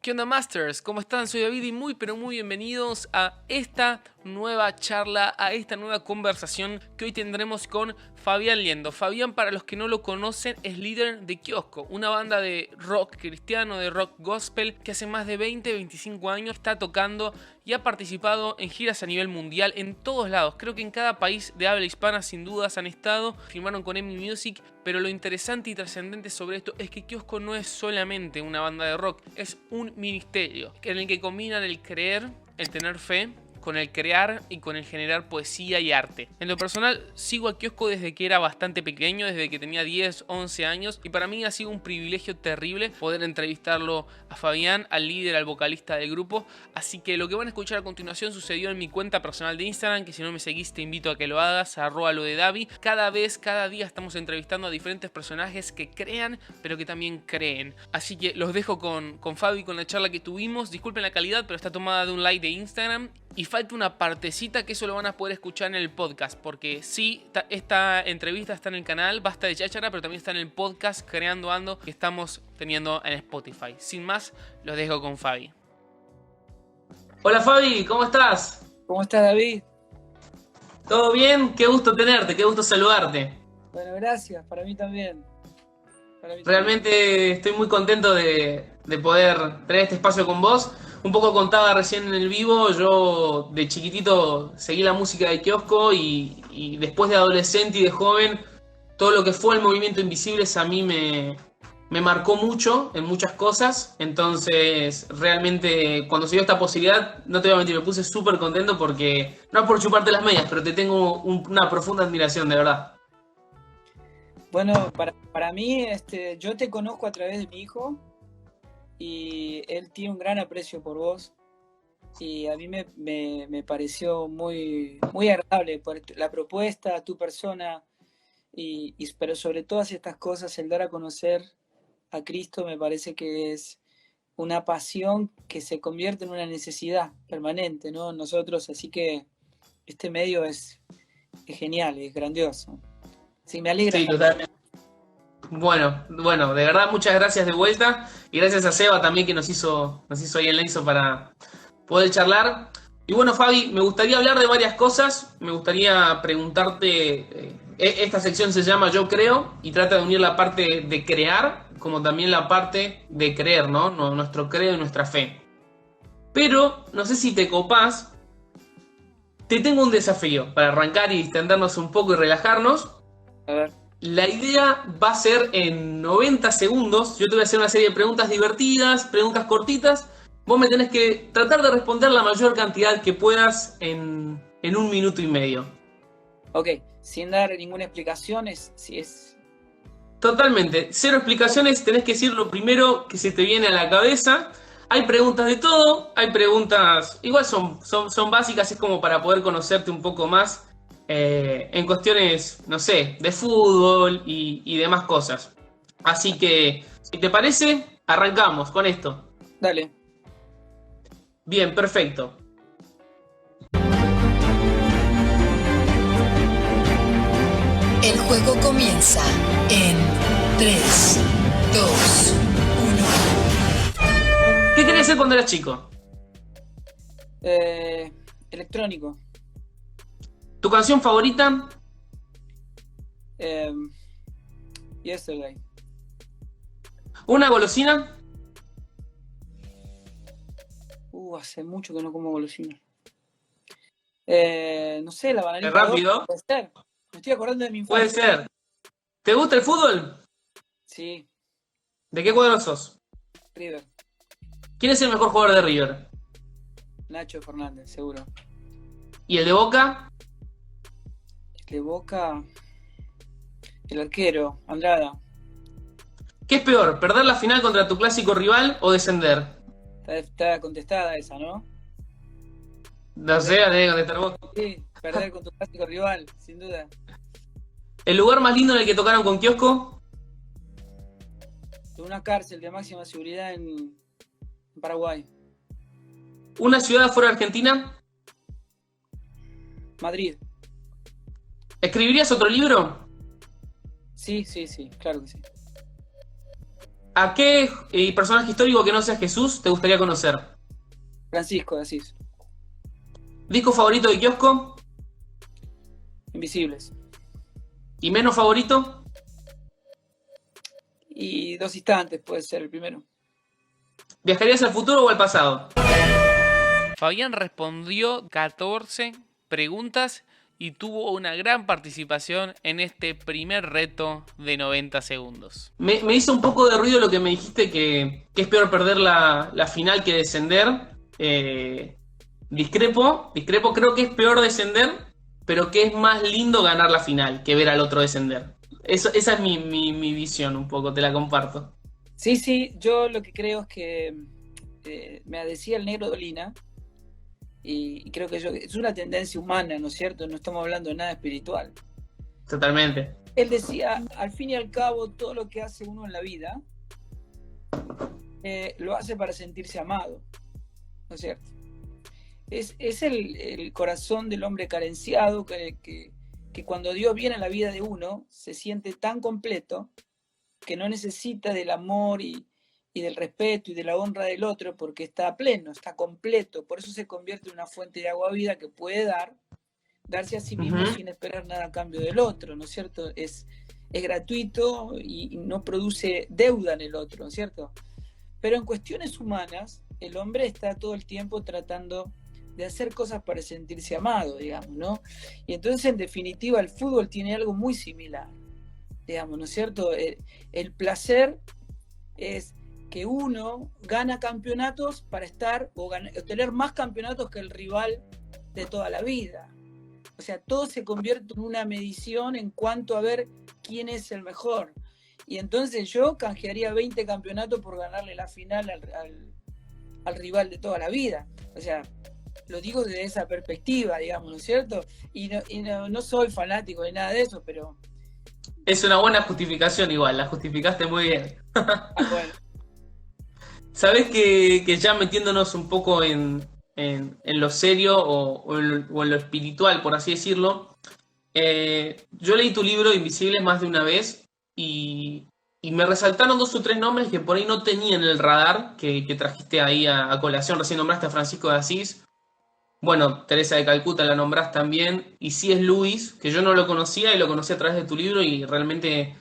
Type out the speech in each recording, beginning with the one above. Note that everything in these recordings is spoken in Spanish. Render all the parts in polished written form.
¿Qué onda, Masters? ¿Cómo están? Soy David y muy pero muy bienvenidos a esta nueva charla, a esta nueva conversación que hoy tendremos con Fabián Liendo. Fabián, para los que no lo conocen, es líder de Kiosco, una banda de rock cristiano, de rock gospel, que hace más de 20-25 años está tocando y ha participado en giras a nivel mundial en todos lados. Creo que en cada país de habla hispana sin dudas han estado, firmaron con EMI Music, pero lo interesante y trascendente sobre esto es que Kiosco no es solamente una banda de rock, es un ministerio en el que combinan el creer, el tener fe, con el crear y con el generar poesía y arte. En lo personal, sigo a Kiosco desde que era bastante pequeño, desde que tenía 10, 11 años, y para mí ha sido un privilegio terrible poder entrevistarlo a Fabián, al líder, al vocalista del grupo. Así que lo que van a escuchar a continuación sucedió en mi cuenta personal de Instagram, que si no me seguís te invito a que lo hagas, @lo de Davi. Cada día estamos entrevistando a diferentes personajes que crean, pero que también creen. Así que los dejo con Fabi, con la charla que tuvimos. Disculpen la calidad, pero está tomada de un live de Instagram. Y falta una partecita que eso lo van a poder escuchar en el podcast, porque sí, esta entrevista está en el canal Basta de Cháchara, pero también está en el podcast Creando Ando que estamos teniendo en Spotify. Sin más, los dejo con Fabi. Hola Fabi, ¿cómo estás? ¿Cómo estás, David? ¿Todo bien? Qué gusto tenerte, qué gusto saludarte. Bueno, gracias, para mí también. Realmente estoy muy contento de poder tener este espacio con vos. Un poco contaba recién en el vivo, yo de chiquitito seguí la música de Kiosco y después de adolescente y de joven, todo lo que fue el movimiento Invisibles a mí me marcó mucho en muchas cosas. Entonces, realmente, cuando se dio esta posibilidad, no te voy a mentir, me puse súper contento porque, no es por chuparte las medias, pero te tengo una profunda admiración, de verdad. Bueno, para mí, yo te conozco a través de mi hijo y él tiene un gran aprecio por vos y a mí me pareció muy, muy agradable por la propuesta, tu persona, pero sobre todas estas cosas, el dar a conocer a Cristo me parece que es una pasión que se convierte en una necesidad permanente, ¿no? Nosotros, así que este medio es genial, es grandioso. Sí, me alegra. Sí, totalmente. Bueno, de verdad muchas gracias de vuelta y gracias a Seba también que nos hizo ahí el nexo para poder charlar. Y bueno, Fabi, me gustaría hablar de varias cosas. Me gustaría preguntarte, esta sección se llama Yo Creo y trata de unir la parte de crear como también la parte de creer, ¿no? Nuestro creo y nuestra fe. Pero, no sé si te copás, te tengo un desafío para arrancar y distendernos un poco y relajarnos. A ver. La idea va a ser en 90 segundos. Yo te voy a hacer una serie de preguntas divertidas, preguntas cortitas. Vos me tenés que tratar de responder la mayor cantidad que puedas en 1 minuto y medio. Ok, sin dar ninguna explicación, si es... Totalmente. Cero explicaciones, tenés que decir lo primero que se te viene a la cabeza. Hay preguntas de todo, hay preguntas... Igual son básicas, es como para poder conocerte un poco más en cuestiones, no sé, de fútbol y demás cosas. Así que, si te parece, arrancamos con esto. Dale. Bien, perfecto. El juego comienza en 3, 2, 1. ¿Qué querías hacer cuando eras chico? Electrónico. ¿Tu canción favorita? Yesterday. ¿Una golosina? Hace mucho que no como golosina. No sé, la bananita. Rápido. Puede ser. Me estoy acordando de mi Puede infancia. ser. ¿Te gusta el fútbol? Sí, ¿De qué cuadro sos? River. ¿Quién es el mejor jugador de River? Nacho Fernández, seguro. ¿Y el de Boca? De Boca, el arquero, Andrada. ¿Qué es peor, perder la final contra tu clásico rival o descender? Está contestada esa, ¿no? No sé, la tenés que contestar vos. Sí, perder con tu clásico rival, sin duda. ¿El lugar más lindo en el que tocaron con Kiosco? En una cárcel de máxima seguridad en Paraguay. ¿Una ciudad fuera de Argentina? Madrid. ¿Escribirías otro libro? Sí, claro que sí. ¿A qué personaje histórico que no sea Jesús te gustaría conocer? Francisco de Asís. ¿Disco favorito de Kiosco? Invisibles. ¿Y menos favorito? Y Dos instantes puede ser el primero. ¿Viajarías al futuro o al pasado? Fabián respondió 14 preguntas y tuvo una gran participación en este primer reto de 90 segundos. Me hizo un poco de ruido lo que me dijiste que es peor perder la final que descender. Discrepo, creo que es peor descender, pero que es más lindo ganar la final que ver al otro descender. Esa es mi visión un poco, te la comparto. Sí, yo lo que creo es que me decía el negro Dolina, y creo que es una tendencia humana, ¿no es cierto? No estamos hablando de nada espiritual. Totalmente. Él decía, al fin y al cabo, todo lo que hace uno en la vida, lo hace para sentirse amado, ¿no es cierto? Es el corazón del hombre carenciado que cuando Dios viene a la vida de uno, se siente tan completo que no necesita del amor y del respeto y de la honra del otro porque está pleno, está completo. Por eso se convierte en una fuente de agua viva que puede darse a sí mismo sin esperar nada a cambio del otro, ¿no es cierto? Es gratuito y no produce deuda en el otro, ¿no es cierto? Pero en cuestiones humanas, el hombre está todo el tiempo tratando de hacer cosas para sentirse amado, digamos, ¿no? Y entonces, en definitiva, el fútbol tiene algo muy similar, digamos, ¿no es cierto? El placer es que uno gana campeonatos para estar o tener más campeonatos que el rival de toda la vida. O sea, todo se convierte en una medición en cuanto a ver quién es el mejor. Y entonces yo canjearía 20 campeonatos por ganarle la final al rival de toda la vida. O sea, lo digo desde esa perspectiva, digamos, ¿no es cierto? Y no soy fanático de nada de eso, pero... Es una buena justificación igual, la justificaste muy bien. Bueno. Sabés que ya metiéndonos un poco en lo serio o en lo espiritual, por así decirlo, yo leí tu libro Invisibles más de una vez y me resaltaron 2 o 3 nombres que por ahí no tenía en el radar que trajiste ahí a colación. Recién nombraste a Francisco de Asís. Bueno, Teresa de Calcuta la nombrás también. Y C.S. Lewis, que yo no lo conocía y lo conocí a través de tu libro y realmente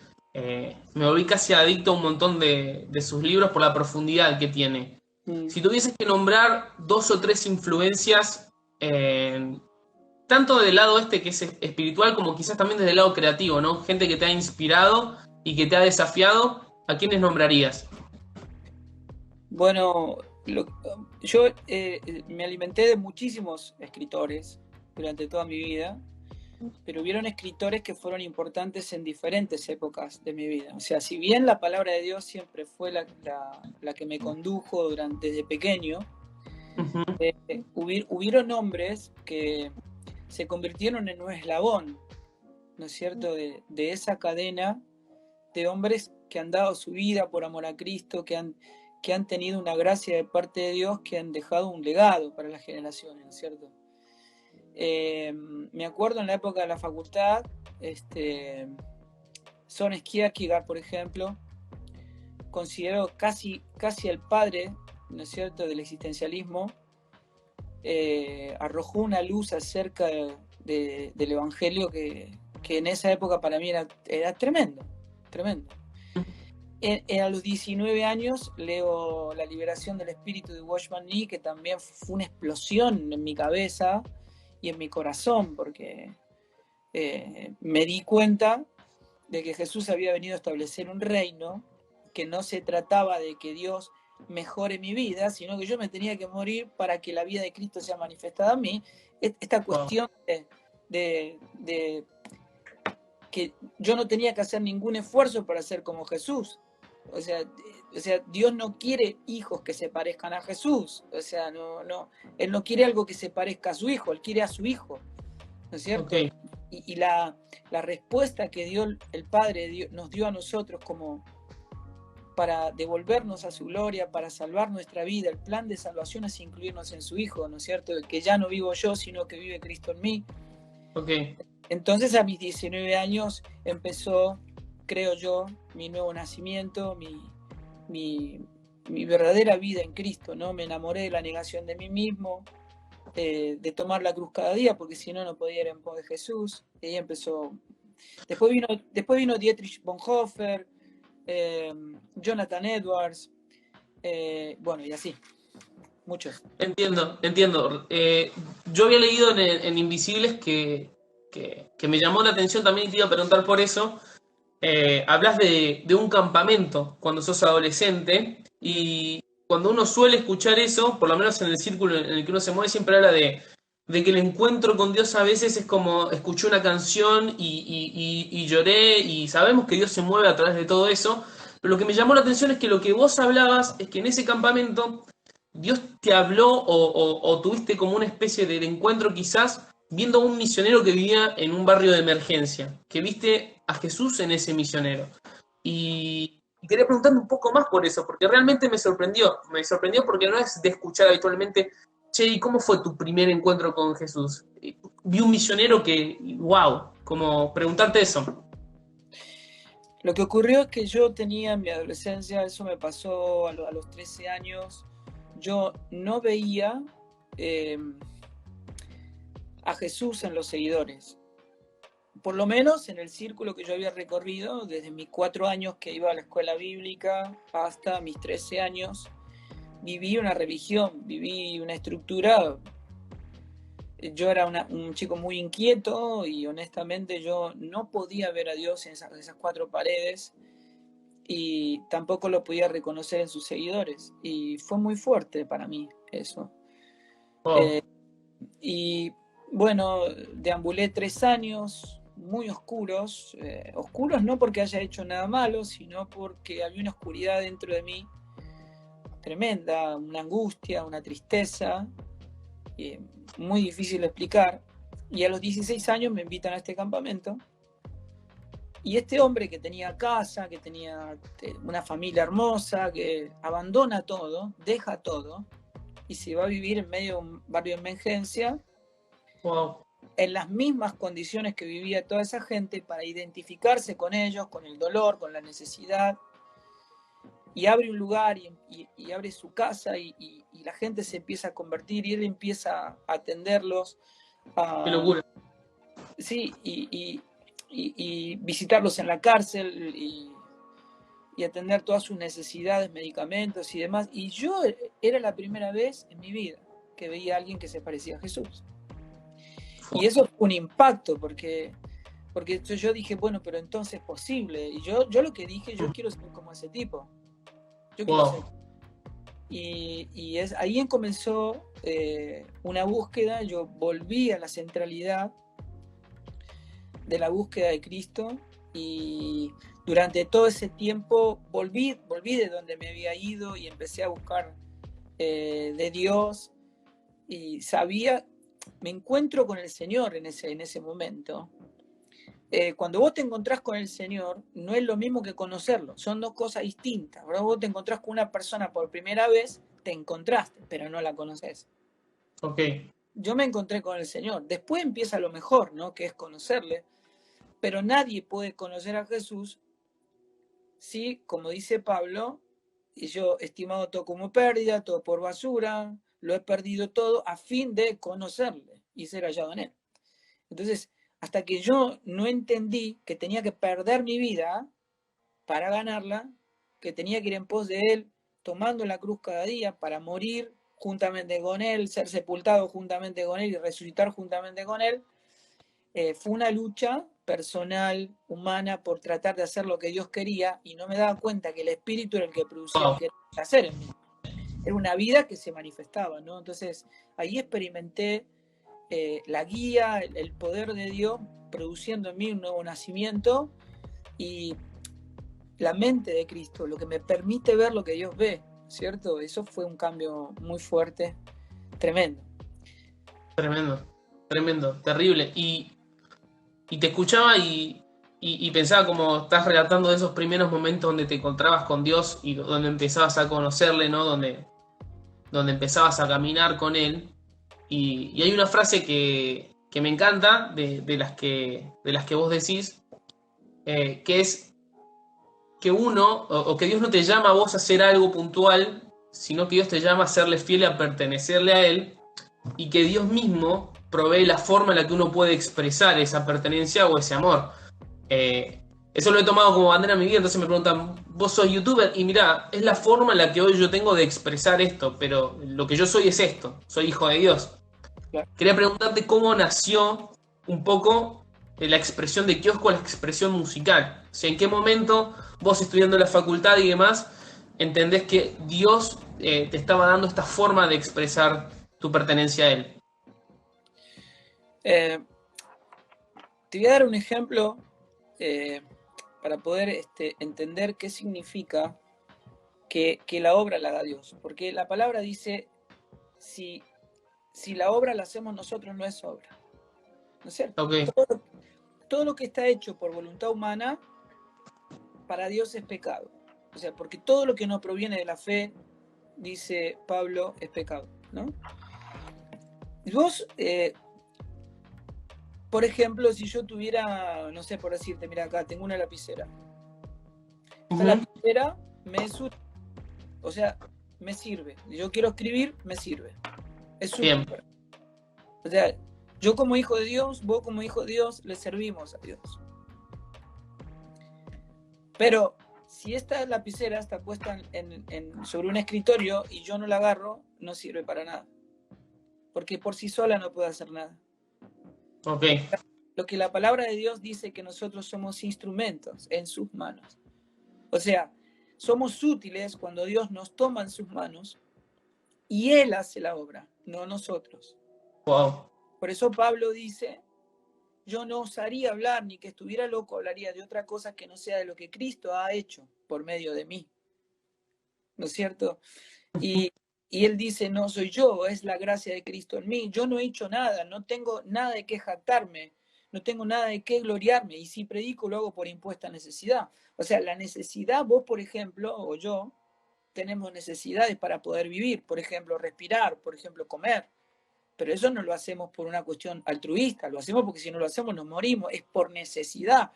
me volví casi adicto a un montón de sus libros por la profundidad que tiene. Si tuvieses que nombrar 2 o 3 influencias, tanto del lado este que es espiritual como quizás también desde el lado creativo, ¿no? Gente que te ha inspirado y que te ha desafiado, ¿a quiénes nombrarías? Bueno, yo me alimenté de muchísimos escritores durante toda mi vida, pero hubieron escritores que fueron importantes en diferentes épocas de mi vida. O sea, si bien la palabra de Dios siempre fue la que me condujo desde pequeño, hubieron hombres que se convirtieron en un eslabón, ¿no es cierto?, de esa cadena de hombres que han dado su vida por amor a Cristo, que han tenido una gracia de parte de Dios, que han dejado un legado para las generaciones, ¿no es cierto? Me acuerdo en la época de la facultad, Søren Kierkegaard, por ejemplo, considero casi el padre, ¿no es cierto?, del existencialismo, arrojó una luz acerca del Evangelio que en esa época para mí era tremendo. A los 19 años leo La liberación del espíritu de Watchman Nee, que también fue una explosión en mi cabeza y en mi corazón, porque me di cuenta de que Jesús había venido a establecer un reino, que no se trataba de que Dios mejore mi vida, sino que yo me tenía que morir para que la vida de Cristo sea manifestada a mí. Esta cuestión de que yo no tenía que hacer ningún esfuerzo para ser como Jesús. O sea, Dios no quiere hijos que se parezcan a Jesús. O sea, Él no quiere algo que se parezca a su hijo, Él quiere a su hijo, ¿no es cierto? Okay. Y la respuesta que el Padre nos dio a nosotros como para devolvernos a su gloria, para salvar nuestra vida, el plan de salvación es incluirnos en su Hijo, ¿no es cierto? Que ya no vivo yo, sino que vive Cristo en mí. Okay. Entonces a mis 19 años empezó, creo yo, mi nuevo nacimiento, mi, mi verdadera vida en Cristo, ¿no? Me enamoré de la negación de mí mismo, de tomar la cruz cada día, porque si no, no podía ir en pos de Jesús. Y ahí empezó. Después vino Dietrich Bonhoeffer, Jonathan Edwards, bueno, y así, muchos. Entiendo, entiendo. Yo había leído en Invisibles que me llamó la atención también y te iba a preguntar por eso. Hablas de un campamento cuando sos adolescente y cuando uno suele escuchar eso, por lo menos en el círculo en el que uno se mueve, siempre habla de que el encuentro con Dios a veces es como escuché una canción y lloré y sabemos que Dios se mueve a través de todo eso, pero lo que me llamó la atención es que lo que vos hablabas es que en ese campamento Dios te habló o tuviste como una especie de encuentro quizás viendo a un misionero que vivía en un barrio de emergencia, que viste a Jesús en ese misionero. Y quería preguntarte un poco más por eso, porque realmente me sorprendió porque no es de escuchar habitualmente, che, ¿y cómo fue tu primer encuentro con Jesús? Vi un misionero que, wow, como preguntarte eso. Lo que ocurrió es que yo tenía en mi adolescencia, eso me pasó a los 13 años, yo no veía a Jesús en los seguidores. Por lo menos en el círculo que yo había recorrido, desde mis 4 años que iba a la escuela bíblica hasta mis 13 años, viví una religión, viví una estructura. Yo era un chico muy inquieto y honestamente yo no podía ver a Dios en esas 4 paredes y tampoco lo podía reconocer en sus seguidores. Y fue muy fuerte para mí eso. Wow. Y bueno, deambulé 3 años muy oscuros, oscuros no porque haya hecho nada malo, sino porque había una oscuridad dentro de mí tremenda, una angustia, una tristeza, muy difícil de explicar. Y a los 16 años me invitan a este campamento. Y este hombre que tenía casa, que tenía una familia hermosa, que abandona todo, deja todo, y se va a vivir en medio de un barrio de emergencia, Wow. en las mismas condiciones que vivía toda esa gente, para identificarse con ellos, con el dolor, con la necesidad, y abre un lugar y abre su casa y la gente se empieza a convertir y él empieza a atenderlos, Qué locura. sí, y visitarlos en la cárcel y atender todas sus necesidades, medicamentos y demás. Y yo era la primera vez en mi vida que veía a alguien que se parecía a Jesús. Y eso fue un impacto, porque yo dije, bueno, pero entonces es posible. Y yo lo que dije, yo quiero ser como ese tipo. Yo quiero ser. Y ahí comenzó una búsqueda. Yo volví a la centralidad de la búsqueda de Cristo y durante todo ese tiempo volví de donde me había ido y empecé a buscar de Dios y me encuentro con el Señor en ese momento. Cuando vos te encontrás con el Señor, no es lo mismo que conocerlo, son 2 cosas distintas. Ahora vos te encontrás con una persona por primera vez, te encontraste, pero no la conoces. Ok. Yo me encontré con el Señor, después empieza lo mejor, ¿no? Que es conocerle, pero nadie puede conocer a Jesús si, como dice Pablo, y yo estimado todo como pérdida, todo por basura, lo he perdido todo a fin de conocerle y ser hallado en él. Entonces, hasta que yo no entendí que tenía que perder mi vida para ganarla, que tenía que ir en pos de él, tomando la cruz cada día para morir juntamente con él, ser sepultado juntamente con él y resucitar juntamente con él, fue una lucha personal, humana, por tratar de hacer lo que Dios quería, y no me daba cuenta que el Espíritu era el que producía el querer hacer en mí. Era una vida que se manifestaba, ¿no? Entonces, ahí experimenté la guía, el poder de Dios produciendo en mí un nuevo nacimiento y la mente de Cristo, lo que me permite ver lo que Dios ve, ¿cierto? Eso fue un cambio muy fuerte, tremendo. Tremendo, tremendo, terrible. Y te escuchaba y pensaba como estás relatando de esos primeros momentos donde te encontrabas con Dios y donde empezabas a conocerle, ¿no? Donde empezabas a caminar con Él. Y hay una frase que me encanta de las que vos decís, que es, que uno, o que Dios no te llama a vos a hacer algo puntual, sino que Dios te llama a serle fiel, a pertenecerle a Él, y que Dios mismo provee la forma en la que uno puede expresar esa pertenencia o ese amor. Eso lo he tomado como bandera en mi vida, entonces me preguntan, vos sos youtuber, y mirá, es la forma en la que hoy yo tengo de expresar esto, pero lo que yo soy es esto, soy hijo de Dios. Claro. Quería preguntarte cómo nació un poco la expresión de Kiosco, la expresión musical. O sea, ¿en qué momento vos estudiando en la facultad y demás entendés que Dios te estaba dando esta forma de expresar tu pertenencia a Él? Eh, Te voy a dar un ejemplo para poder entender qué significa que la obra la haga Dios. Porque la palabra dice, si la obra la hacemos nosotros, no es obra. ¿No es cierto? Ok, Todo lo que está hecho por voluntad humana, para Dios es pecado. O sea, porque todo lo que no proviene de la fe, dice Pablo, es pecado, ¿no? Y vos, por ejemplo, si yo tuviera, no sé, por decirte, mira acá, tengo una lapicera. Esta lapicera me es útil, o sea, me sirve. Yo quiero escribir, me sirve. Es útil. bien. O sea, yo como hijo de Dios, vos como hijo de Dios, le servimos a Dios. Pero si esta lapicera está puesta sobre un escritorio y yo no la agarro, no sirve para nada. Porque por sí sola no puede hacer nada. Ok, Lo que la palabra de Dios dice que nosotros somos instrumentos en sus manos. O sea, somos útiles cuando Dios nos toma en sus manos y Él hace la obra, no nosotros. wow. Por eso Pablo dice, yo no osaría hablar ni que estuviera loco, hablaría de otra cosa que no sea de lo que Cristo ha hecho por medio de mí. ¿No es cierto? Y él dice, no soy yo, es la gracia de Cristo en mí. Yo no he hecho nada, no tengo nada de qué jactarme, no tengo nada de qué gloriarme. Y si predico, lo hago por impuesta necesidad. O sea, la necesidad, vos, por ejemplo, o yo, tenemos necesidades para poder vivir. Por ejemplo, respirar, por ejemplo, comer. Pero eso no lo hacemos por una cuestión altruista, lo hacemos porque si no lo hacemos nos morimos, es por necesidad.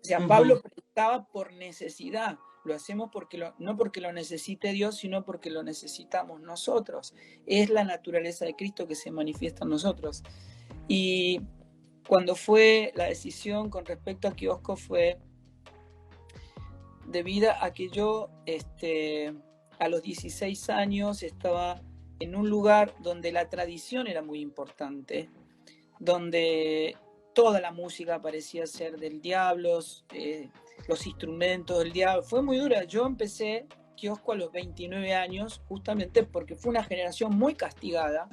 O sea, Pablo predicaba por necesidad, lo hacemos no porque lo necesite Dios, sino porque lo necesitamos nosotros. Es la naturaleza de Cristo que se manifiesta en nosotros. Y cuando fue la decisión con respecto a Kiosco fue debido a que yo a los 16 años estaba en un lugar donde la tradición era muy importante, donde toda la música parecía ser del diablo, los instrumentos del diablo. Fue muy dura. Yo empecé Kiosco a los 29 años, justamente porque fue una generación muy castigada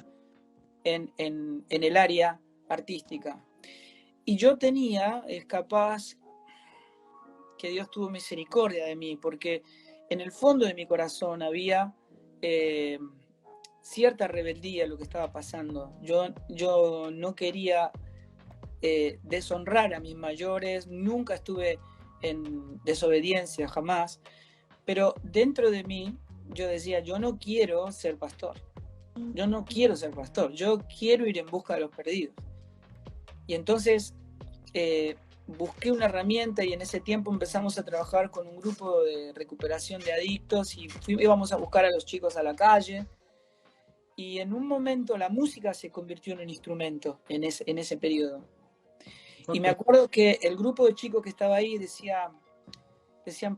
en el área artística. Y yo tenía, capaz, que Dios tuvo misericordia de mí, porque en el fondo de mi corazón había cierta rebeldía a lo que estaba pasando. Yo no quería deshonrar a mis mayores, nunca estuve en desobediencia, jamás, pero dentro de mí yo decía, yo no quiero ser pastor, yo no quiero ser pastor, yo quiero ir en busca de los perdidos. Y entonces busqué una herramienta y en ese tiempo empezamos a trabajar con un grupo de recuperación de adictos y íbamos a buscar a los chicos a la calle. Y en un momento la música se convirtió en un instrumento en ese periodo. Okay. Y me acuerdo que el grupo de chicos que estaba ahí decían,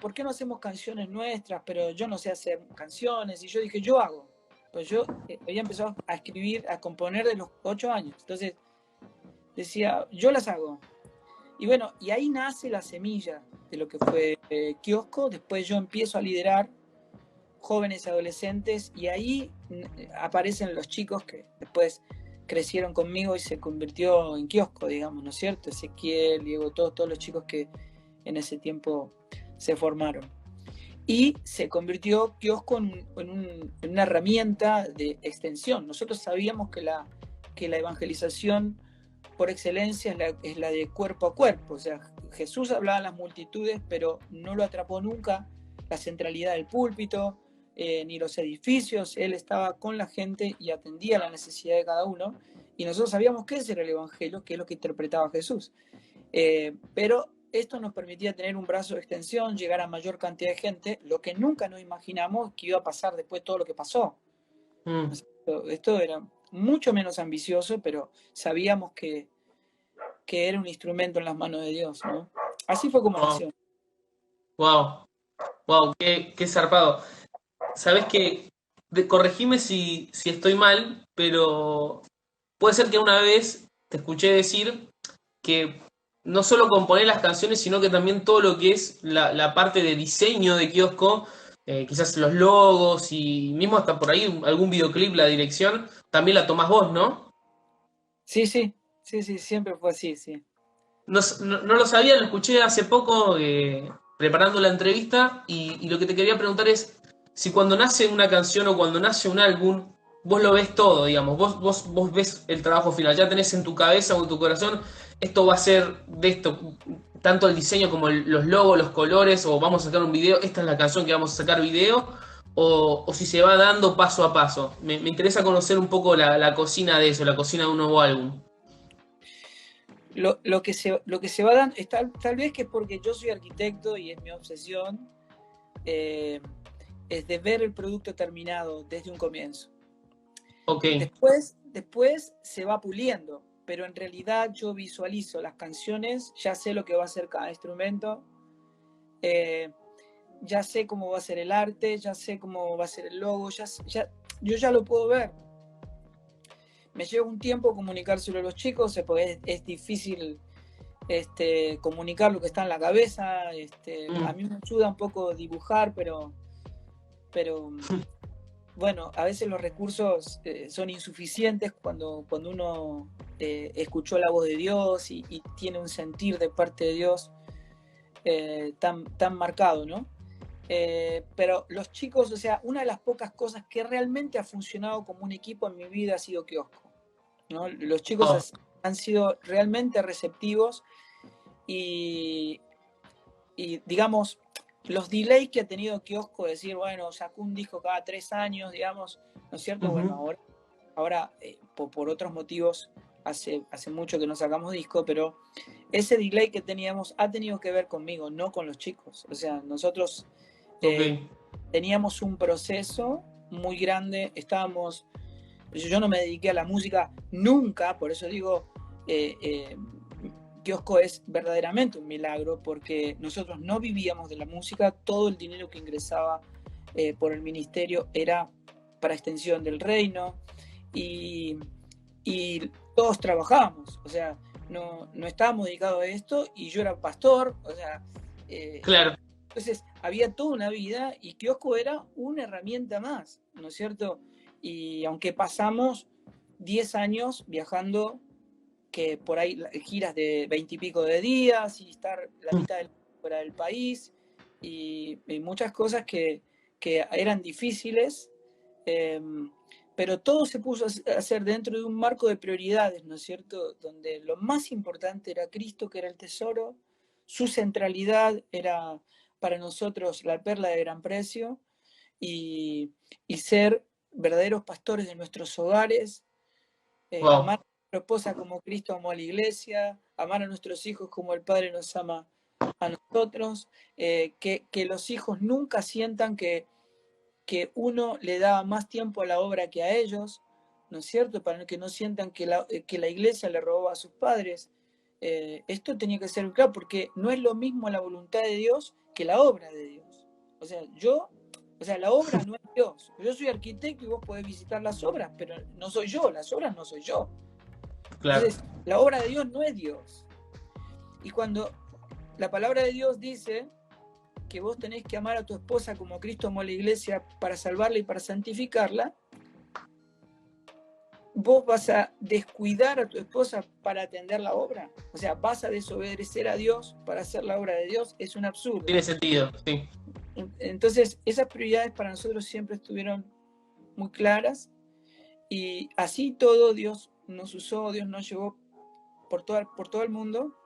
¿por qué no hacemos canciones nuestras? Pero yo no sé hacer canciones. Y yo dije, yo hago. Pues yo había empezado a escribir, a componer de los 8 años. Entonces decía, yo las hago. Y bueno, y ahí nace la semilla de lo que fue Kiosco. Después yo empiezo a liderar jóvenes y adolescentes y ahí aparecen los chicos que después crecieron conmigo y se convirtió en Kiosco, digamos, ¿no es cierto? Ezequiel, Diego, todos los chicos que en ese tiempo se formaron. Y se convirtió Kiosco en una herramienta de extensión. Nosotros sabíamos que la evangelización por excelencia es la de cuerpo a cuerpo. O sea, Jesús hablaba a las multitudes, pero no lo atrapó nunca la centralidad del púlpito, ni los edificios. Él estaba con la gente y atendía la necesidad de cada uno. Y nosotros sabíamos que ese era el evangelio, que es lo que interpretaba Jesús. Pero esto nos permitía tener un brazo de extensión, llegar a mayor cantidad de gente, lo que nunca nos imaginamos que iba a pasar después de todo lo que pasó. Esto era mucho menos ambicioso, pero sabíamos que era un instrumento en las manos de Dios, ¿no? Así fue como nació. Wow, wow, qué zarpado. Sabes que, corregime si estoy mal, pero puede ser que una vez te escuché decir que no solo componer las canciones, sino que también todo lo que es la parte de diseño de Kiosco, quizás los logos y mismo hasta por ahí algún videoclip, la dirección, también la tomás vos, ¿no? Sí, siempre fue así, sí. No lo sabía, lo escuché hace poco preparando la entrevista y lo que te quería preguntar es si cuando nace una canción o cuando nace un álbum, vos lo ves todo, digamos, vos ves el trabajo final, ya tenés en tu cabeza o en tu corazón, esto va a ser de esto, tanto el diseño como los logos, los colores, o vamos a sacar un video, esta es la canción que vamos a sacar video, o si se va dando paso a paso. Me interesa conocer un poco la cocina de eso, la cocina de un nuevo álbum. Lo que se va dando, tal vez que es porque yo soy arquitecto y es mi obsesión, es de ver el producto terminado desde un comienzo. Okay. Después se va puliendo, pero en realidad yo visualizo las canciones, ya sé lo que va a ser cada instrumento, ya sé cómo va a ser el arte, ya sé cómo va a ser el logo, yo ya lo puedo ver. Me lleva un tiempo comunicárselo a los chicos, porque es difícil comunicar lo que está en la cabeza. A mí me ayuda un poco dibujar, pero bueno, a veces los recursos son insuficientes cuando uno escuchó la voz de Dios y tiene un sentir de parte de Dios tan marcado, ¿no? Pero los chicos, o sea, una de las pocas cosas que realmente ha funcionado como un equipo en mi vida ha sido Kiosco, ¿no? Los chicos han sido realmente receptivos y digamos, los delays que ha tenido Kiosco, decir, bueno, sacó un disco cada 3 años, digamos, ¿no es cierto? Bueno, ahora por otros motivos, hace mucho que no sacamos disco, pero ese delay que teníamos ha tenido que ver conmigo, no con los chicos. O sea, nosotros teníamos un proceso muy grande, yo no me dediqué a la música nunca, por eso digo, Kiosco es verdaderamente un milagro, porque nosotros no vivíamos de la música, todo el dinero que ingresaba por el ministerio era para extensión del reino, y todos trabajábamos, o sea, no estábamos dedicados a esto, y yo era pastor, o sea, claro. Entonces había toda una vida y Kiosco era una herramienta más, ¿no es cierto? Y aunque pasamos 10 años viajando, que por ahí giras de 20 y pico de días y estar la mitad fuera del país y muchas cosas que eran difíciles, pero todo se puso a hacer dentro de un marco de prioridades, ¿no es cierto? Donde lo más importante era Cristo, que era el tesoro, su centralidad era para nosotros la perla de gran precio, y ser verdaderos pastores de nuestros hogares, amar a nuestra esposa como Cristo amó a la iglesia, amar a nuestros hijos como el Padre nos ama a nosotros, que los hijos nunca sientan que uno le da más tiempo a la obra que a ellos, ¿no es cierto? Para que no sientan que la iglesia le robó a sus padres. Esto tenía que ser claro, porque no es lo mismo la voluntad de Dios que la obra de Dios. O sea, la obra no es Dios. Yo soy arquitecto y vos podés visitar las obras, pero no soy yo, las obras no soy yo. Claro. Entonces, la obra de Dios no es Dios. Y cuando la palabra de Dios dice que vos tenés que amar a tu esposa como Cristo amó a la iglesia para salvarla y para santificarla, vos vas a descuidar a tu esposa para atender la obra. O sea, vas a desobedecer a Dios para hacer la obra de Dios. Es un absurdo. Tiene sentido, sí. Entonces, esas prioridades para nosotros siempre estuvieron muy claras, y así todo Dios nos usó, Dios nos llevó por todo el mundo,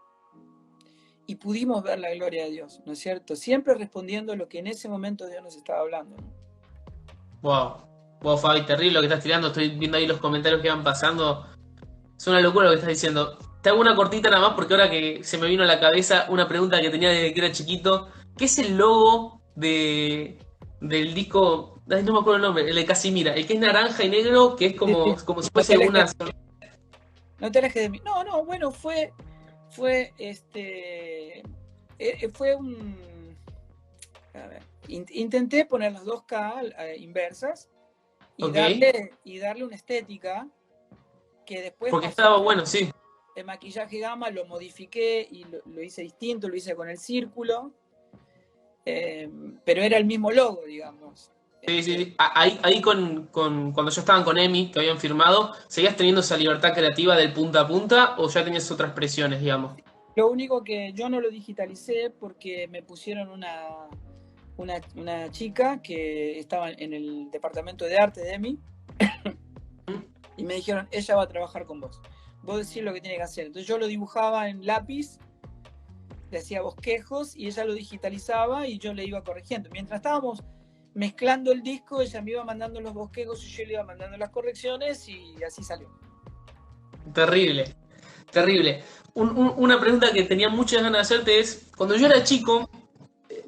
y pudimos ver la gloria de Dios, ¿no es cierto? Siempre respondiendo a lo que en ese momento Dios nos estaba hablando, ¿no? Wow, Fabi, terrible lo que estás tirando. Estoy viendo ahí los comentarios que van pasando. Es una locura lo que estás diciendo. Te hago una cortita nada más porque ahora que se me vino a la cabeza una pregunta que tenía desde que era chiquito. ¿Qué es el logo del disco? Ay, no me acuerdo el nombre, el de Casimira, el que es naranja y negro, que es Sí, sí. como si No te fuese alejes, una... no te alejes de mí. No, no, bueno, fue fue a ver, intenté poner las dos K inversas y Ok, darle una estética que después porque pasó estaba bueno, sí. el maquillaje Gamma, lo modifiqué y lo hice distinto, lo hice con el círculo, pero era el mismo logo, digamos. Sí, sí, sí. Ahí cuando ya estaban con Emi, que habían firmado, ¿seguías teniendo esa libertad creativa del punta a punta o ya tenías otras presiones, digamos? Lo único que yo no lo digitalicé porque me pusieron una chica que estaba en el departamento de arte de EMI y me dijeron, ella va a trabajar con vos. Vos decís lo que tiene que hacer. Entonces yo lo dibujaba en lápiz, le hacía bosquejos y ella lo digitalizaba y yo le iba corrigiendo. Mientras estábamos mezclando el disco, ella me iba mandando los bosquejos y yo le iba mandando las correcciones y así salió. Terrible, terrible. Una pregunta que tenía muchas ganas de hacerte es, cuando yo era chico,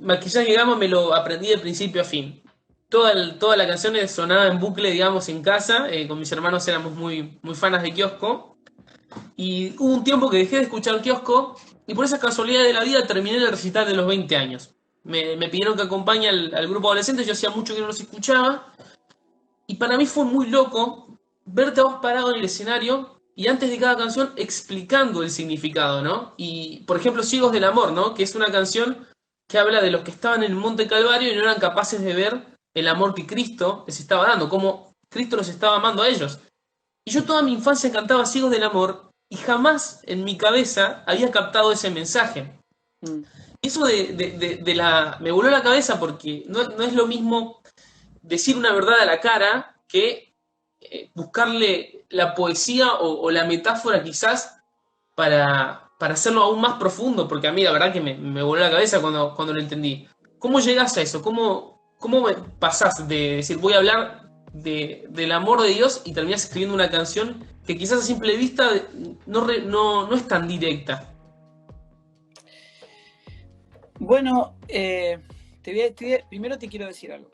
Maquillaje Gama me lo aprendí de principio a fin. Toda la canción sonaba en bucle, digamos, en casa. Con mis hermanos éramos muy fanas de Kiosco. Y hubo un tiempo que dejé de escuchar Kiosco y por esa casualidad de la vida terminé el recital de los 20 años. Me pidieron que acompañe al grupo adolescente, yo hacía mucho que no los escuchaba. Y para mí fue muy loco verte a vos parado en el escenario y antes de cada canción explicando el significado, ¿no? Y, por ejemplo, Ciegos del Amor, ¿no? Que es una canción que habla de los que estaban en el Monte Calvario y no eran capaces de ver el amor que Cristo les estaba dando, cómo Cristo los estaba amando a ellos. Y yo toda mi infancia cantaba Ciegos del Amor y jamás en mi cabeza había captado ese mensaje. Mm. Y eso me voló la cabeza porque no es lo mismo decir una verdad a la cara que buscarle la poesía o la metáfora quizás para hacerlo aún más profundo, porque a mí la verdad que me voló la cabeza cuando lo entendí. ¿Cómo llegas a eso? ¿Cómo pasás de decir voy a hablar del amor de Dios y terminás escribiendo una canción que quizás a simple vista no es tan directa? Bueno, primero te quiero decir algo.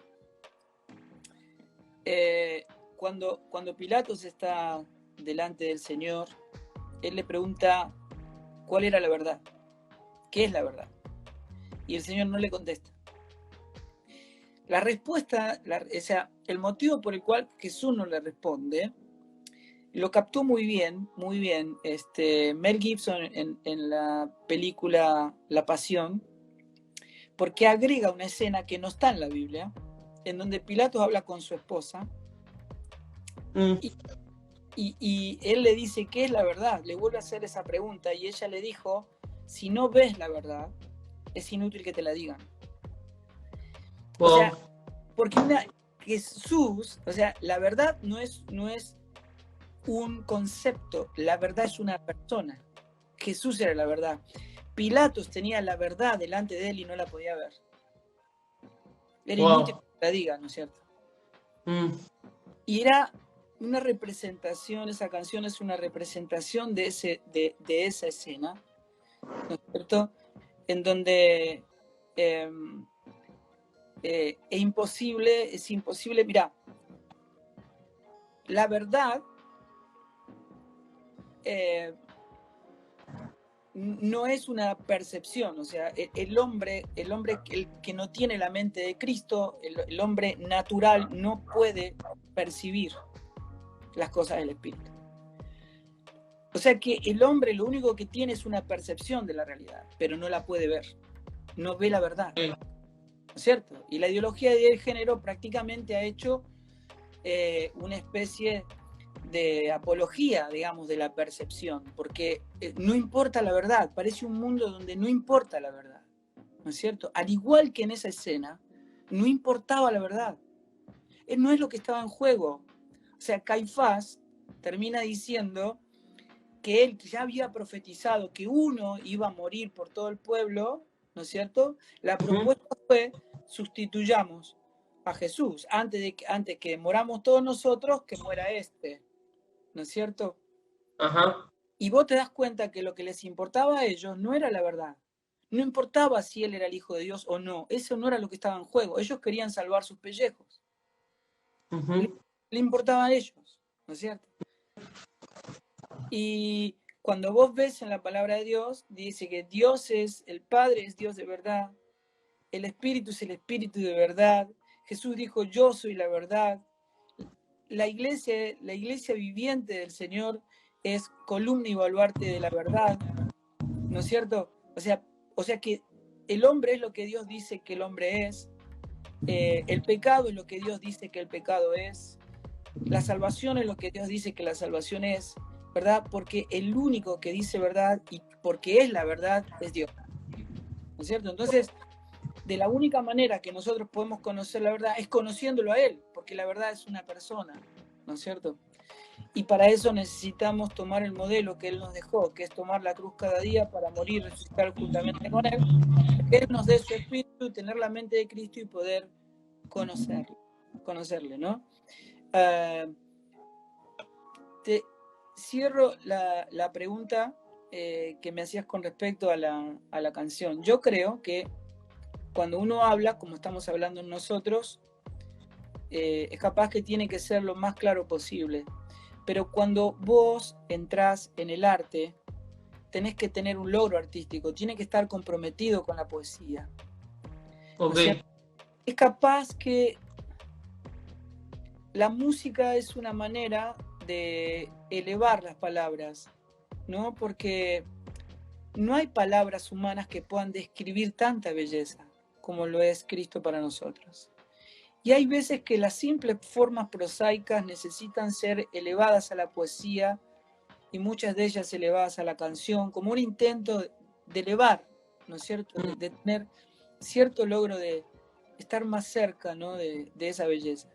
Cuando Pilatos está delante del Señor, él le pregunta cuál era la verdad, qué es la verdad, y el Señor no le contesta. La respuesta, o sea, el motivo por el cual Jesús no le responde, lo captó muy bien Mel Gibson en la película La Pasión, porque agrega una escena que no está en la Biblia, en donde Pilatos habla con su esposa y él le dice, ¿qué es la verdad? Le vuelve a hacer esa pregunta y ella le dijo, si no ves la verdad, es inútil que te la digan. Wow. O sea, porque Jesús, o sea, la verdad no es un concepto, la verdad es una persona. Jesús era la verdad. Pilatos tenía la verdad delante de él y no la podía ver. Era inútil que la diga, ¿no es cierto? Y era una representación, esa canción es una representación de esa escena, ¿no es cierto? En donde es imposible, mira, la verdad no es una percepción, o sea, el hombre que no tiene la mente de Cristo, el hombre natural no puede percibir las cosas del Espíritu. O sea que el hombre lo único que tiene es una percepción de la realidad, pero no la puede ver, no ve la verdad, ¿no es cierto? Y la ideología de género prácticamente ha hecho una especie de apología, digamos, de la percepción, porque no importa la verdad, parece un mundo donde no importa la verdad, ¿no es cierto? Al igual que en esa escena, no importaba la verdad, no es lo que estaba en juego. O sea, Caifás termina diciendo que él ya había profetizado que uno iba a morir por todo el pueblo, ¿no es cierto? La propuesta fue, sustituyamos a Jesús, antes que moramos todos nosotros, que muera este, ¿no es cierto? Ajá. Y vos te das cuenta que lo que les importaba a ellos no era la verdad. No importaba si él era el Hijo de Dios o no. Eso no era lo que estaba en juego. Ellos querían salvar sus pellejos. Le importaba a ellos, ¿no es cierto? Y cuando vos ves en la palabra de Dios, dice que Dios es el Padre, es Dios de verdad. El Espíritu es el Espíritu de verdad. Jesús dijo, yo soy la verdad. La iglesia viviente del Señor es columna y baluarte de la verdad, ¿no es cierto? O sea que el hombre es lo que Dios dice que el hombre es, el pecado es lo que Dios dice que el pecado es, la salvación es lo que Dios dice que la salvación es, ¿verdad? Porque el único que dice verdad y porque es la verdad es Dios, ¿no es cierto? Entonces, de la única manera que nosotros podemos conocer la verdad es conociéndolo a Él, porque la verdad es una persona, ¿no es cierto? Y para eso necesitamos tomar el modelo que Él nos dejó, que es tomar la cruz cada día para morir y resucitar juntamente con Él. Que Él nos dé su espíritu, tener la mente de Cristo y poder conocerle, ¿no? Te cierro la pregunta que me hacías con respecto a la canción. Yo creo que cuando uno habla, como estamos hablando nosotros, es capaz que tiene que ser lo más claro posible. Pero cuando vos entrás en el arte, tenés que tener un logro artístico, tiene que estar comprometido con la poesía. Ok. O sea, es capaz que la música es una manera de elevar las palabras, ¿no? Porque no hay palabras humanas que puedan describir tanta belleza como lo es Cristo para nosotros. Y hay veces que las simples formas prosaicas necesitan ser elevadas a la poesía y muchas de ellas elevadas a la canción, como un intento de elevar, ¿no es cierto? De tener cierto logro de estar más cerca, ¿no? de esa belleza.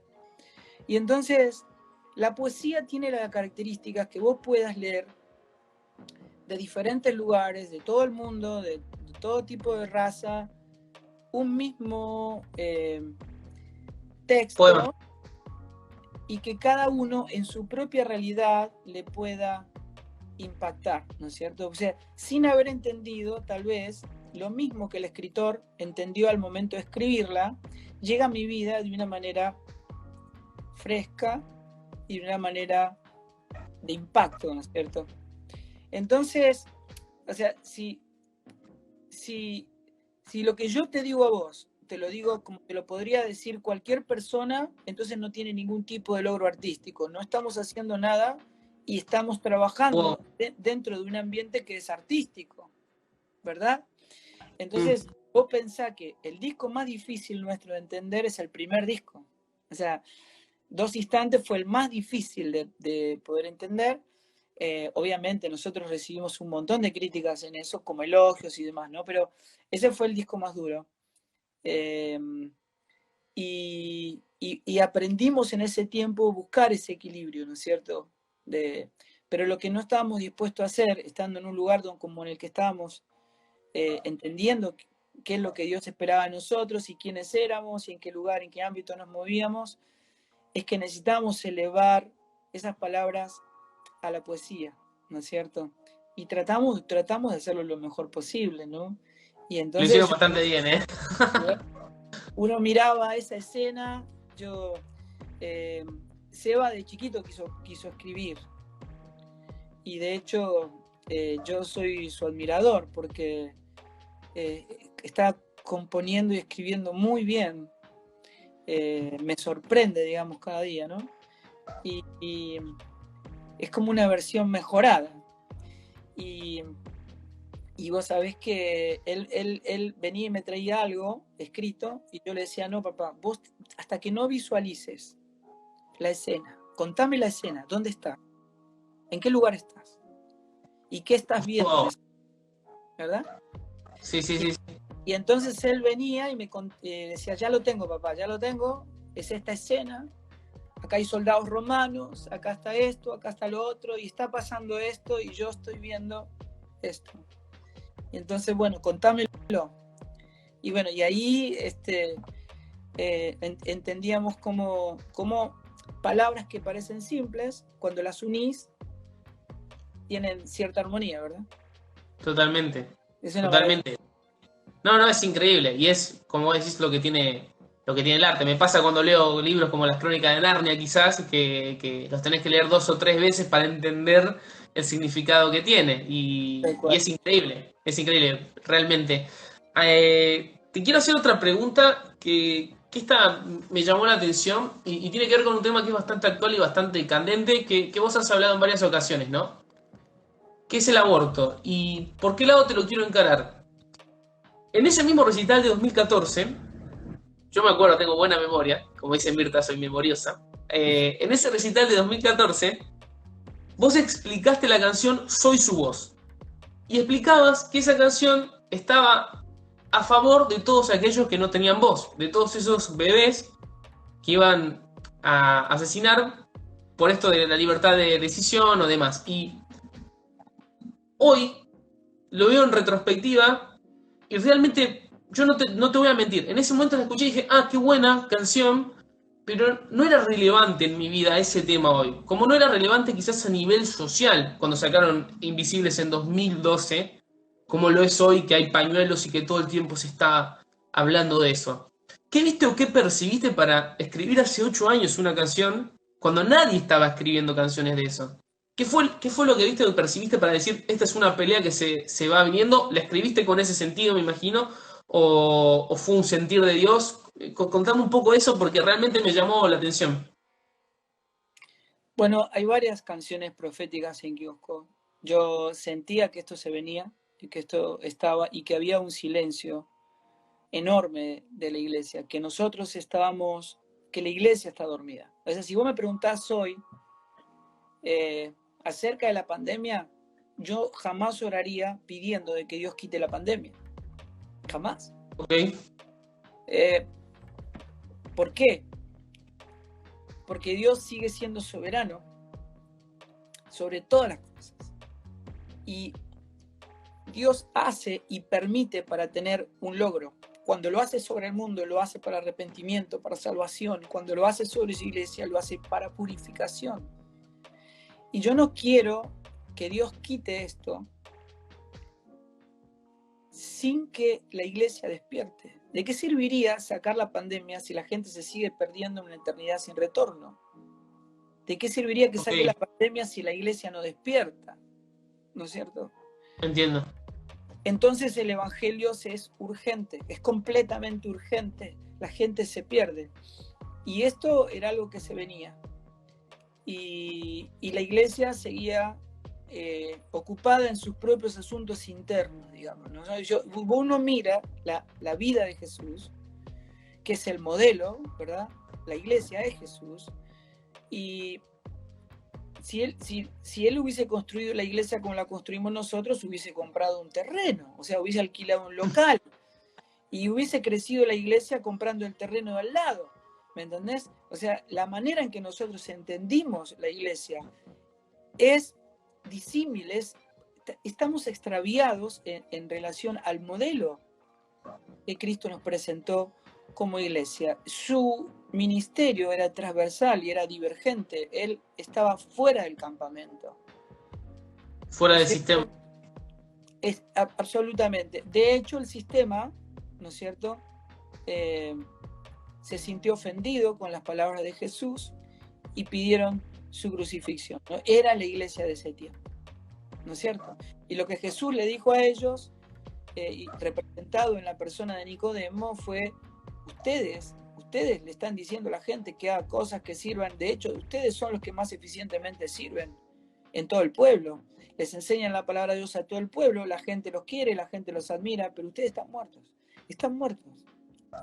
Y entonces, la poesía tiene las características que vos puedas leer de diferentes lugares, de todo el mundo, de todo tipo de raza, un mismo texto, Poema. Y que cada uno en su propia realidad le pueda impactar, ¿no es cierto? O sea, sin haber entendido tal vez lo mismo que el escritor entendió al momento de escribirla, llega a mi vida de una manera fresca y de una manera de impacto, ¿no es cierto? Entonces, o sea, si lo que yo te digo a vos, te lo digo como te lo podría decir cualquier persona, entonces no tiene ningún tipo de logro artístico. No estamos haciendo nada y estamos trabajando dentro de un ambiente que es artístico, ¿verdad? Entonces, vos pensás que el disco más difícil nuestro de entender es el primer disco. O sea, 2 Instantes fue el más difícil de poder entender. Obviamente nosotros recibimos un montón de críticas en eso, como elogios y demás, ¿no? Pero ese fue el disco más duro. Y aprendimos en ese tiempo a buscar ese equilibrio, ¿no es cierto? Pero lo que no estábamos dispuestos a hacer, estando en un lugar como en el que estábamos, entendiendo qué es lo que Dios esperaba de nosotros y quiénes éramos y en qué lugar, en qué ámbito nos movíamos, es que necesitábamos elevar esas palabras a la poesía, ¿no es cierto? Y tratamos de hacerlo lo mejor posible, ¿no? Y Lo entonces hicieron bastante bien, ¿eh? uno miraba esa escena, Seba de chiquito quiso escribir, y de hecho yo soy su admirador porque está componiendo y escribiendo muy bien, me sorprende, digamos, cada día, ¿no? Y es como una versión mejorada. Y vos sabés que él venía y me traía algo escrito y yo le decía, no, papá, vos hasta que no visualices la escena, contame la escena, ¿dónde está? ¿En qué lugar estás? ¿Y qué estás viendo? ¿Verdad? Sí. Y entonces él venía y me decía, ya lo tengo, papá, ya lo tengo, es esta escena, acá hay soldados romanos, acá está esto, acá está lo otro, y está pasando esto, y yo estoy viendo esto. Y entonces, bueno, contámelo. Y bueno, y ahí entendíamos cómo palabras que parecen simples, cuando las unís, tienen cierta armonía, ¿verdad? Totalmente, Es una maravilla. totalmente. No, no, es increíble. Y es, como decís, lo que tiene el arte. Me pasa cuando leo libros como Las Crónicas de Narnia, quizás, que los tenés que leer 2 o 3 veces para entender el significado que tiene. Tal Y cual. es increíble, realmente. Te quiero hacer otra pregunta que esta me llamó la atención y tiene que ver con un tema que es bastante actual y bastante candente, que vos has hablado en varias ocasiones, ¿no? ¿Qué es el aborto? ¿Y por qué lado te lo quiero encarar? En ese mismo recital de 2014, yo me acuerdo, tengo buena memoria, como dice Mirta, soy memoriosa. En ese recital de 2014, vos explicaste la canción Soy su voz. Y explicabas que esa canción estaba a favor de todos aquellos que no tenían voz, de todos esos bebés que iban a asesinar por esto de la libertad de decisión o demás. Y hoy lo veo en retrospectiva y realmente yo no te voy a mentir, en ese momento la escuché y dije, ah, qué buena canción, pero no era relevante en mi vida ese tema hoy. Como no era relevante quizás a nivel social, cuando sacaron Invisibles en 2012, como lo es hoy, que hay pañuelos y que todo el tiempo se está hablando de eso. ¿Qué viste o qué percibiste para escribir hace 8 años una canción cuando nadie estaba escribiendo canciones de eso? ¿Qué fue lo que viste o percibiste para decir, esta es una pelea que se va viniendo? ¿La escribiste con ese sentido, me imagino? ¿O fue un sentir de Dios? Contame un poco eso porque realmente me llamó la atención. Bueno, hay varias canciones proféticas en Kiosco. Yo sentía que esto se venía y que esto estaba y que había un silencio enorme de la iglesia, que nosotros estábamos, que la iglesia está dormida. O sea, si vos me preguntás hoy acerca de la pandemia, yo jamás oraría pidiendo de que Dios quite la pandemia. Jamás. ¿Ok? Eh, ¿Por qué? Porque Dios sigue siendo soberano sobre todas las cosas. Y Dios hace y permite para tener un logro. Cuando lo hace sobre el mundo, lo hace para arrepentimiento, para salvación. Cuando lo hace sobre su iglesia, lo hace para purificación. Y yo no quiero que Dios quite esto sin que la iglesia despierte. ¿De qué serviría sacar la pandemia si la gente se sigue perdiendo en una eternidad sin retorno? ¿De qué serviría que saque la Ok, pandemia si la iglesia no despierta? ¿No es cierto? entiendo. Entonces el evangelio es urgente, es completamente urgente. La gente se pierde. Y esto era algo que se venía. Y la iglesia seguía ocupada en sus propios asuntos internos, digamos, ¿no? Uno mira la vida de Jesús, que es el modelo, ¿verdad? La iglesia es Jesús. Y si él hubiese construido la iglesia como la construimos nosotros, hubiese comprado un terreno, o sea, hubiese alquilado un local y hubiese crecido la iglesia comprando el terreno de al lado, ¿me entendés? O sea, la manera en que nosotros entendimos la iglesia es disímil, estamos extraviados en relación al modelo que Cristo nos presentó como iglesia. Su ministerio era transversal y era divergente. Él estaba fuera del campamento. Fuera ¿No es del cierto? sistema. Absolutamente. De hecho, el sistema, ¿no es cierto?, se sintió ofendido con las palabras de Jesús y pidieron su crucifixión, ¿no? Era la iglesia de ese tiempo, ¿no es cierto? Y lo que Jesús le dijo a ellos, representado en la persona de Nicodemo, fue: ustedes le están diciendo a la gente que haga cosas que sirvan. De hecho, ustedes son los que más eficientemente sirven en todo el pueblo. Les enseñan la palabra de Dios a todo el pueblo, la gente los quiere, la gente los admira, pero ustedes están muertos,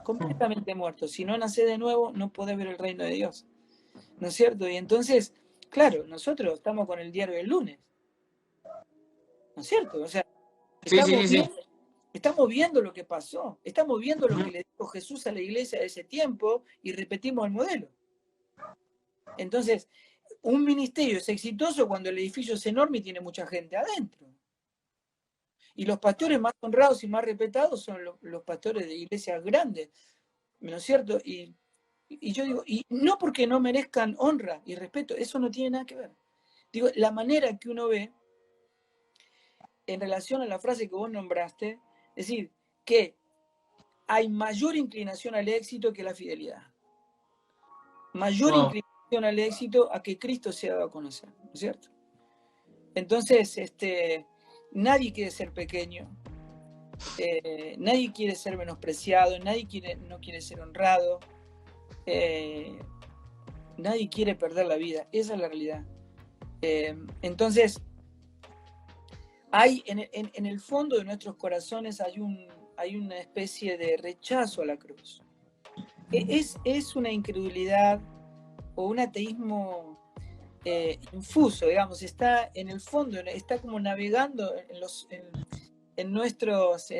completamente muertos. Si no nacés de nuevo, no podés ver el reino de Dios, ¿no es cierto? Y entonces, claro, nosotros estamos con el diario del lunes, ¿no es cierto? O sea, Sí, sí, sí, sí. estamos viendo lo que pasó, estamos viendo lo Ujú. que le dijo Jesús a la iglesia de ese tiempo y repetimos el modelo. Entonces, un ministerio es exitoso cuando el edificio es enorme y tiene mucha gente adentro. Y los pastores más honrados y más respetados son los pastores de iglesias grandes, ¿no es cierto? Y yo digo, y no porque no merezcan honra y respeto, eso no tiene nada que ver. Digo, la manera que uno ve en relación a la frase que vos nombraste, es decir, que hay mayor inclinación al éxito que la fidelidad. Mayor inclinación al éxito a que Cristo sea dado a conocer, ¿no es cierto? Entonces, nadie quiere ser pequeño, nadie quiere ser menospreciado, no quiere ser honrado, nadie quiere perder la vida, esa es la realidad. Entonces, hay en el fondo de nuestros corazones hay una especie de rechazo a la cruz. Es una incredulidad o un ateísmo infuso, digamos, está en el fondo, está como navegando en nuestros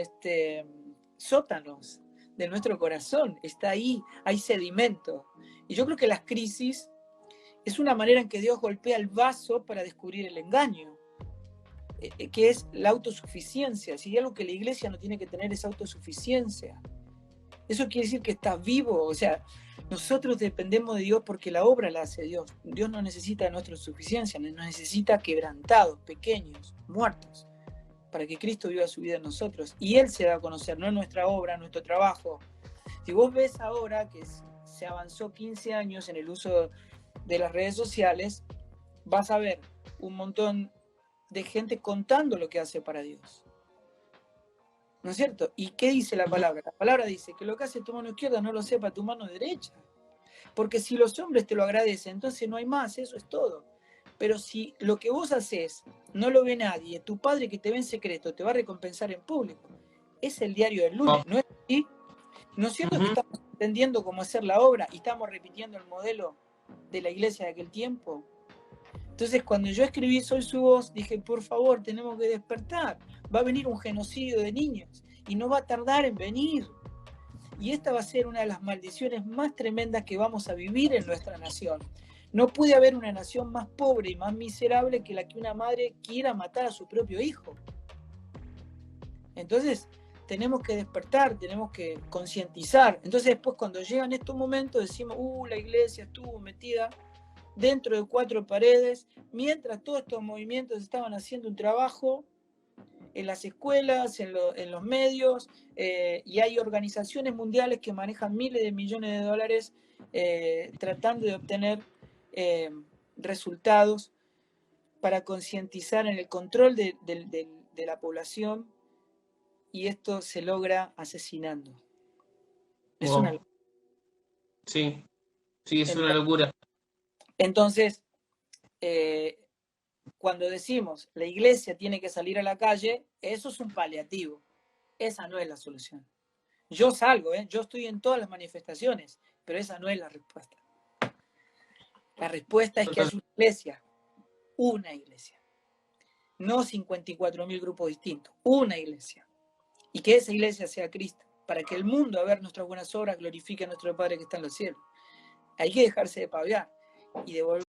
sótanos de nuestro corazón, está ahí, hay sedimento. Y yo creo que las crisis es una manera en que Dios golpea el vaso para descubrir el engaño, que es la autosuficiencia. Si hay algo que la iglesia no tiene que tener es autosuficiencia. Eso quiere decir que está vivo, o sea, nosotros dependemos de Dios porque la obra la hace Dios. Dios no necesita de nuestra suficiencia, nos necesita quebrantados, pequeños, muertos, para que Cristo viva su vida en nosotros. Y Él se da a conocer, no en nuestra obra, nuestro trabajo. Si vos ves ahora que se avanzó 15 años en el uso de las redes sociales, vas a ver un montón de gente contando lo que hace para Dios. ¿No es cierto? ¿Y qué dice la palabra? La palabra dice que lo que hace tu mano izquierda no lo sepa tu mano derecha. Porque si los hombres te lo agradecen, entonces no hay más, eso es todo. Pero si lo que vos haces no lo ve nadie, tu Padre que te ve en secreto te va a recompensar en público. Es el diario del lunes, ¿no es así? ¿No es cierto que estamos entendiendo cómo hacer la obra y estamos repitiendo el modelo de la iglesia de aquel tiempo? Entonces, cuando yo escribí Soy su voz, dije, por favor, tenemos que despertar. Va a venir un genocidio de niños y no va a tardar en venir. Y esta va a ser una de las maldiciones más tremendas que vamos a vivir en nuestra nación. No puede haber una nación más pobre y más miserable que la que una madre quiera matar a su propio hijo. Entonces, tenemos que despertar, tenemos que concientizar. Entonces, después, cuando llegan estos momentos, decimos, la iglesia estuvo metida dentro de 4 paredes, mientras todos estos movimientos estaban haciendo un trabajo en las escuelas, en los medios, y hay organizaciones mundiales que manejan miles de millones de dólares tratando de obtener resultados para concientizar en el control de la población, y esto se logra asesinando. Es una locura. Sí, es una locura. Entonces, cuando decimos la iglesia tiene que salir a la calle, eso es un paliativo. Esa no es la solución. Yo salgo, yo estoy en todas las manifestaciones, pero esa no es la respuesta. La respuesta es que hay una iglesia. No 54.000 grupos distintos, una iglesia. Y que esa iglesia sea Cristo, para que el mundo, a ver nuestras buenas obras, glorifique a nuestro Padre que está en los cielos. Hay que dejarse de paviar y devolver